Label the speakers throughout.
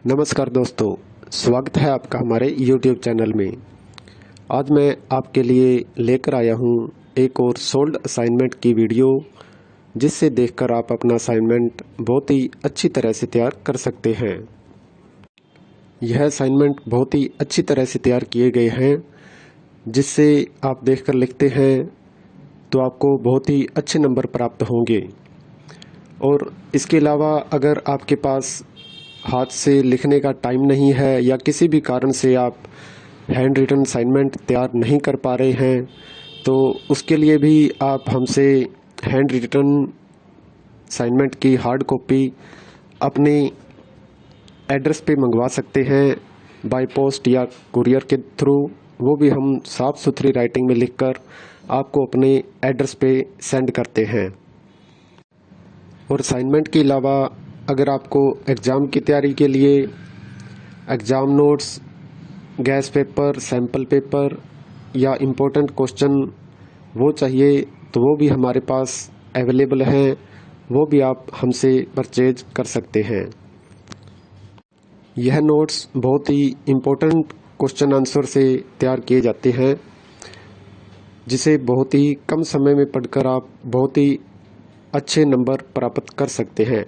Speaker 1: नमस्कार दोस्तों, स्वागत है आपका हमारे YouTube चैनल में। आज मैं आपके लिए लेकर आया हूँ एक और सोल्ड असाइनमेंट की वीडियो, जिससे देखकर आप अपना असाइनमेंट बहुत ही अच्छी तरह से तैयार कर सकते हैं। यह असाइनमेंट बहुत ही अच्छी तरह से तैयार किए गए हैं, जिससे आप देखकर लिखते हैं तो आपको बहुत ही अच्छे नंबर प्राप्त होंगे। और इसके अलावा अगर आपके पास हाथ से लिखने का टाइम नहीं है या किसी भी कारण से आप हैंड रिटन असाइनमेंट तैयार नहीं कर पा रहे हैं, तो उसके लिए भी आप हमसे हैंड रिटन असाइनमेंट की हार्ड कॉपी अपने एड्रेस पे मंगवा सकते हैं, बाय पोस्ट या कुरियर के थ्रू। वो भी हम साफ़ सुथरी राइटिंग में लिखकर आपको अपने एड्रेस पे सेंड करते हैं। और असाइनमेंट के अलावा अगर आपको एग्ज़ाम की तैयारी के लिए exam notes, gas paper, sample paper या इम्पोर्टेंट क्वेश्चन वो चाहिए, तो वो भी हमारे पास अवेलेबल हैं। वो भी आप हमसे परचेज कर सकते हैं। यह नोट्स बहुत ही इम्पोर्टेंट क्वेश्चन आंसर से तैयार किए जाते हैं, जिसे बहुत ही कम समय में पढ़कर आप बहुत ही अच्छे नंबर प्राप्त कर सकते हैं।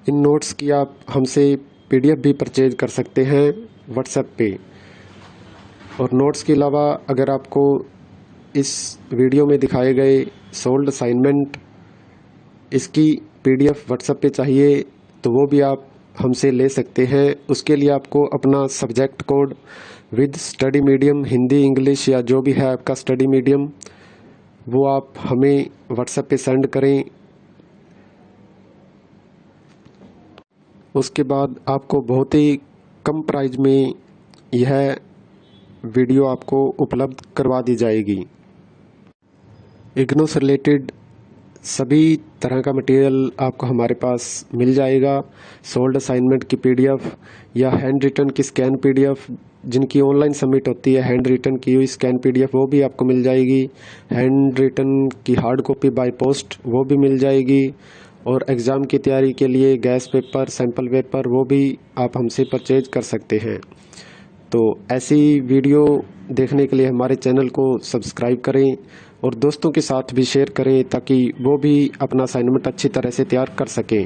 Speaker 1: इन नोट्स की आप हमसे PDF भी परचेज कर सकते हैं व्हाट्सएप पे। और नोट्स के अलावा अगर आपको इस वीडियो में दिखाए गए सोल्ड असाइनमेंट इसकी PDF व्हाट्सएप पे चाहिए, तो वो भी आप हमसे ले सकते हैं। उसके लिए आपको अपना subject code with study medium, Hindi, English या जो भी है आपका स्टडी मीडियम, वो आप हमें व्हाट्सएप पे सेंड करें। उसके बाद आपको बहुत ही कम प्राइस में यह वीडियो आपको उपलब्ध करवा दी जाएगी। इग्नू से रिलेटेड सभी तरह का मटेरियल आपको हमारे पास मिल जाएगा। सोल्ड असाइनमेंट की PDF या हैंड रिटन की स्कैन PDF, जिनकी ऑनलाइन सबमिट होती है, हैंड रिटन की हुई स्कैन PDF वो भी आपको मिल जाएगी। हैंड रिटन की हार्ड कॉपी बाय पोस्ट वो भी मिल जाएगी। और एग्ज़ाम की तैयारी के लिए गैस पेपर, सैम्पल पेपर वो भी आप हमसे परचेज कर सकते हैं। तो ऐसी वीडियो देखने के लिए हमारे चैनल को सब्सक्राइब करें और दोस्तों के साथ भी शेयर करें, ताकि वो भी अपना असाइनमेंट अच्छी तरह से तैयार कर सकें।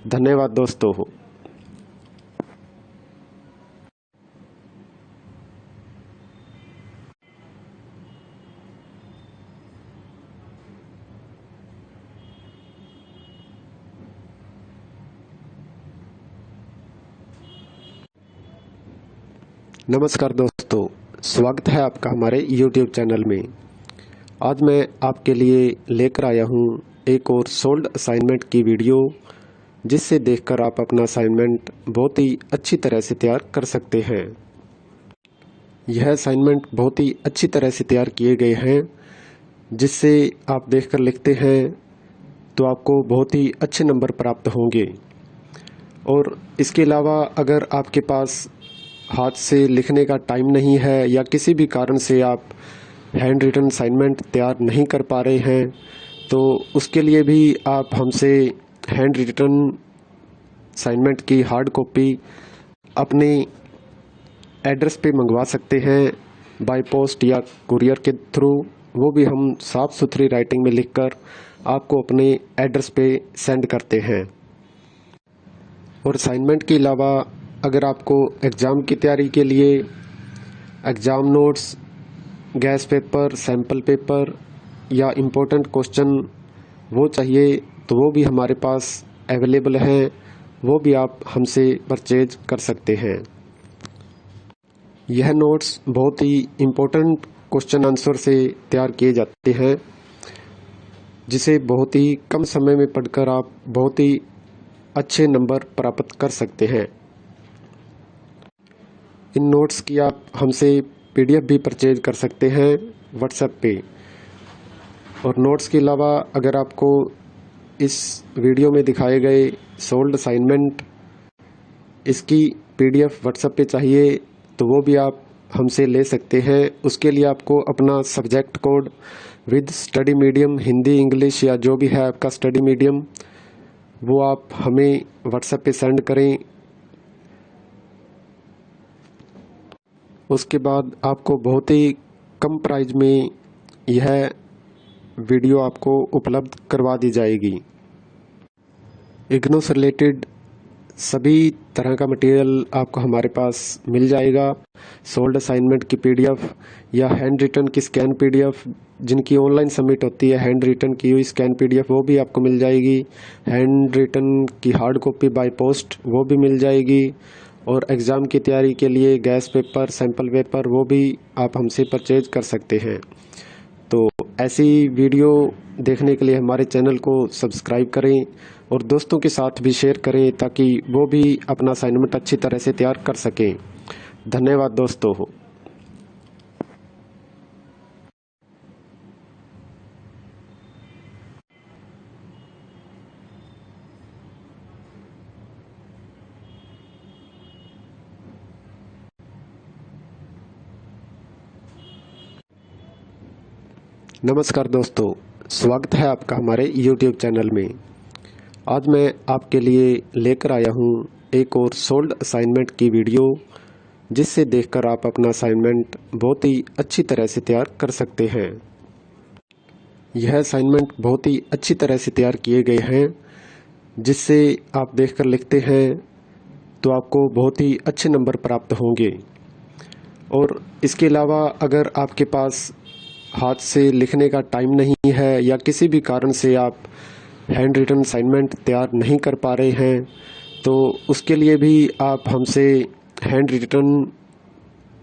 Speaker 1: धन्यवाद दोस्तों। नमस्कार दोस्तों, स्वागत है आपका हमारे YouTube चैनल में। आज मैं आपके लिए लेकर आया हूँ एक और सोल्ड असाइनमेंट की वीडियो, जिससे देखकर आप अपना असाइनमेंट बहुत ही अच्छी तरह से तैयार कर सकते हैं। यह असाइनमेंट बहुत ही अच्छी तरह से तैयार किए गए हैं, जिससे आप देखकर लिखते हैं तो आपको बहुत ही अच्छे नंबर प्राप्त होंगे। और इसके अलावा अगर आपके पास हाथ से लिखने का टाइम नहीं है या किसी भी कारण से आप हैंड रिटन असाइनमेंट तैयार नहीं कर पा रहे हैं, तो उसके लिए भी आप हमसे हैंड रिटन असाइनमेंट की हार्ड कॉपी अपने एड्रेस पे मंगवा सकते हैं, बाय पोस्ट या कुरियर के थ्रू। वो भी हम साफ़ सुथरी राइटिंग में लिखकर आपको अपने एड्रेस पे सेंड करते हैं। और असाइनमेंट के अलावा अगर आपको एग्ज़ाम की तैयारी के लिए exam notes, gas paper, sample paper या इम्पोर्टेंट क्वेश्चन वो चाहिए, तो वो भी हमारे पास अवेलेबल हैं। वो भी आप हमसे परचेज कर सकते हैं। यह नोट्स बहुत ही इम्पोर्टेंट क्वेश्चन आंसर से तैयार किए जाते हैं, जिसे बहुत ही कम समय में पढ़कर आप बहुत ही अच्छे नंबर प्राप्त कर सकते हैं। इन नोट्स की आप हमसे PDF भी परचेज कर सकते हैं व्हाट्सएप पे। और नोट्स के अलावा अगर आपको इस वीडियो में दिखाए गए सोल्ड असाइनमेंट इसकी PDF व्हाट्सएप पे चाहिए, तो वो भी आप हमसे ले सकते हैं। उसके लिए आपको अपना subject code with study medium, Hindi, English या जो भी है आपका स्टडी मीडियम, वो आप हमें व्हाट्सएप पे सेंड करें। उसके बाद आपको बहुत ही कम प्राइस में यह वीडियो आपको उपलब्ध करवा दी जाएगी। इग्नू से रिलेटेड सभी तरह का मटेरियल आपको हमारे पास मिल जाएगा। सोल्ड असाइनमेंट की पीडीएफ या हैंड रिटन की स्कैन पीडीएफ, जिनकी ऑनलाइन सबमिट होती है हैंड रिटन की हुई स्कैन पीडीएफ, वो भी आपको मिल जाएगी। हैंड रिटन की हार्ड कॉपी बाय पोस्ट वो भी मिल जाएगी। और एग्ज़ाम की तैयारी के लिए गैस पेपर, सैम्पल पेपर, वो भी आप हमसे परचेज कर सकते हैं। तो ऐसी वीडियो देखने के लिए हमारे चैनल को सब्सक्राइब करें और दोस्तों के साथ भी शेयर करें ताकि वो भी अपना असाइनमेंट अच्छी तरह से तैयार कर सकें। धन्यवाद दोस्तों। नमस्कार दोस्तों, स्वागत है आपका हमारे YouTube चैनल में। आज मैं आपके लिए लेकर आया हूँ एक और सोल्ड असाइनमेंट की वीडियो, जिससे देखकर आप अपना असाइनमेंट बहुत ही अच्छी तरह से तैयार कर सकते हैं। यह असाइनमेंट बहुत ही अच्छी तरह से तैयार किए गए हैं, जिससे आप देखकर लिखते हैं तो आपको बहुत ही अच्छे नंबर प्राप्त होंगे। और इसके अलावा अगर आपके पास हाथ से लिखने का टाइम नहीं है या किसी भी कारण से आप हैंड रिटन असाइनमेंट तैयार नहीं कर पा रहे हैं, तो उसके लिए भी आप हमसे हैंड रिटन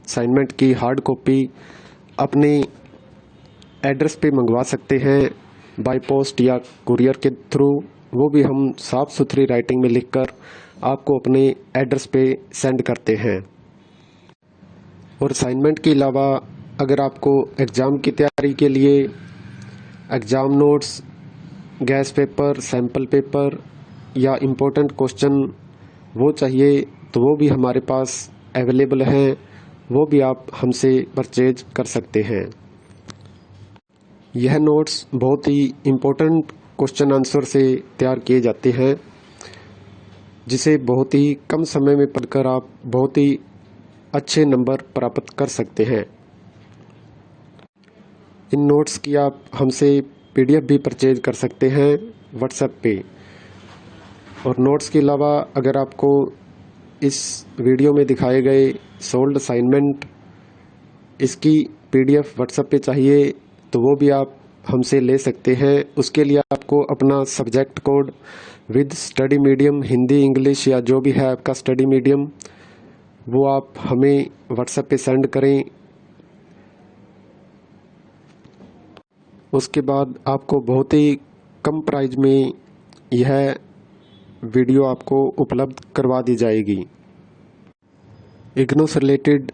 Speaker 1: असाइनमेंट की हार्ड कॉपी अपने एड्रेस पे मंगवा सकते हैं बाय पोस्ट या कुरियर के थ्रू। वो भी हम साफ़ सुथरी राइटिंग में लिखकर आपको अपने एड्रेस पे सेंड करते हैं। और असाइनमेंट के अलावा अगर आपको एग्ज़ाम की तैयारी के लिए exam notes, gas paper, sample paper या इम्पोर्टेंट क्वेश्चन वो चाहिए, तो वो भी हमारे पास अवेलेबल हैं। वो भी आप हमसे परचेज कर सकते हैं। यह नोट्स बहुत ही इम्पोर्टेंट क्वेश्चन आंसर से तैयार किए जाते हैं, जिसे बहुत ही कम समय में पढ़कर आप बहुत ही अच्छे नंबर प्राप्त कर सकते हैं। इन नोट्स की आप हमसे पीडीएफ भी परचेज कर सकते हैं व्हाट्सएप पे। और नोट्स के अलावा अगर आपको इस वीडियो में दिखाए गए सोल्ड असाइनमेंट इसकी पीडीएफ व्हाट्सएप पे चाहिए, तो वो भी आप हमसे ले सकते हैं। उसके लिए आपको अपना subject code with study medium, Hindi, English या जो भी है आपका स्टडी मीडियम, वो आप हमें व्हाट्सएप पे सेंड करें। उसके बाद आपको बहुत ही कम प्राइस में यह वीडियो आपको उपलब्ध करवा दी जाएगी। इग्नू से रिलेटेड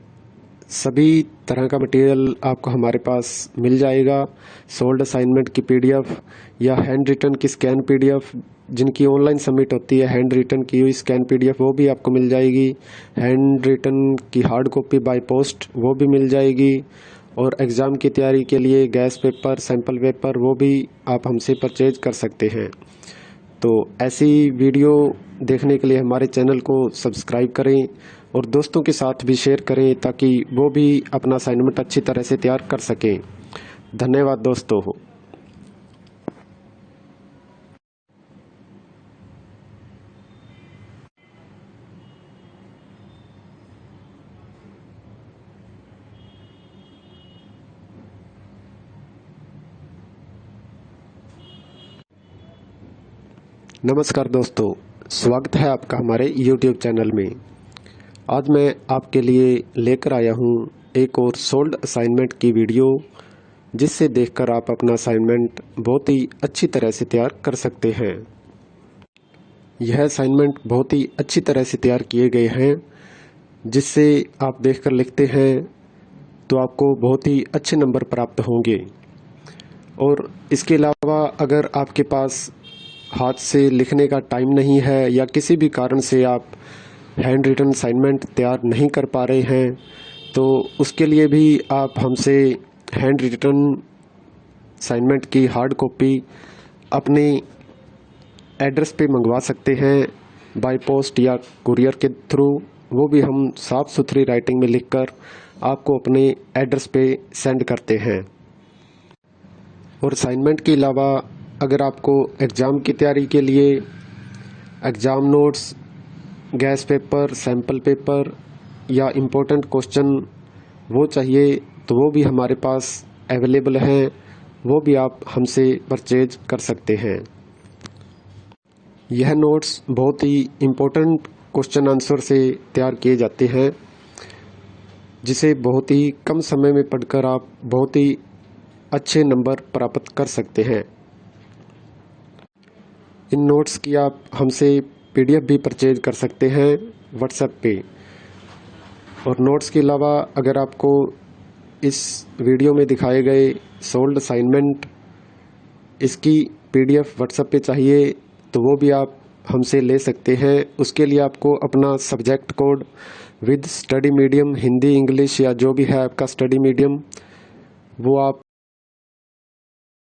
Speaker 1: सभी तरह का मटेरियल आपको हमारे पास मिल जाएगा। सोल्ड असाइनमेंट की पीडीएफ या हैंड रिटन की स्कैन पीडीएफ, जिनकी ऑनलाइन सबमिट होती है हैंड रिटन की हुई स्कैन पीडीएफ, वो भी आपको मिल जाएगी। हैंड रिटन की हार्ड कॉपी बाय पोस्ट वो भी मिल जाएगी। और एग्ज़ाम की तैयारी के लिए गैस पेपर, सैम्पल पेपर, वो भी आप हमसे परचेज कर सकते हैं। तो ऐसी वीडियो देखने के लिए हमारे चैनल को सब्सक्राइब करें और दोस्तों के साथ भी शेयर करें ताकि वो भी अपना असाइनमेंट अच्छी तरह से तैयार कर सकें। धन्यवाद दोस्तों। नमस्कार दोस्तों, स्वागत है आपका हमारे YouTube चैनल में। आज मैं आपके लिए लेकर आया हूँ एक और सोल्ड असाइनमेंट की वीडियो, जिससे देखकर आप अपना असाइनमेंट बहुत ही अच्छी तरह से तैयार कर सकते हैं। यह असाइनमेंट बहुत ही अच्छी तरह से तैयार किए गए हैं, जिससे आप देखकर लिखते हैं तो आपको बहुत ही अच्छे नंबर प्राप्त होंगे। और इसके अलावा अगर आपके पास हाथ से लिखने का टाइम नहीं है या किसी भी कारण से आप हैंड रिटन असाइनमेंट तैयार नहीं कर पा रहे हैं, तो उसके लिए भी आप हमसे हैंड रिटन असाइनमेंट की हार्ड कॉपी अपने एड्रेस पे मंगवा सकते हैं बाय पोस्ट या कुरियर के थ्रू, वो भी हम साफ़ सुथरी राइटिंग में लिखकर आपको अपने एड्रेस पे सेंड करते हैं। और असाइनमेंट के अलावा अगर आपको एग्ज़ाम की तैयारी के लिए exam notes, gas paper, sample paper या इम्पोर्टेंट क्वेश्चन वो चाहिए तो वो भी हमारे पास अवेलेबल हैं, वो भी आप हमसे परचेज कर सकते हैं। यह नोट्स बहुत ही इम्पोर्टेंट क्वेश्चन आंसर से तैयार किए जाते हैं, जिसे बहुत ही कम समय में पढ़कर आप बहुत ही अच्छे नंबर प्राप्त कर सकते हैं। इन नोट्स की आप हमसे PDF भी परचेज कर सकते हैं व्हाट्सएप पे। और नोट्स के अलावा अगर आपको इस वीडियो में दिखाए गए सोल्ड असाइनमेंट इसकी PDF व्हाट्सएप पे चाहिए तो वो भी आप हमसे ले सकते हैं। उसके लिए आपको अपना subject code with study medium, Hindi, English या जो भी है आपका स्टडी मीडियम, वो आप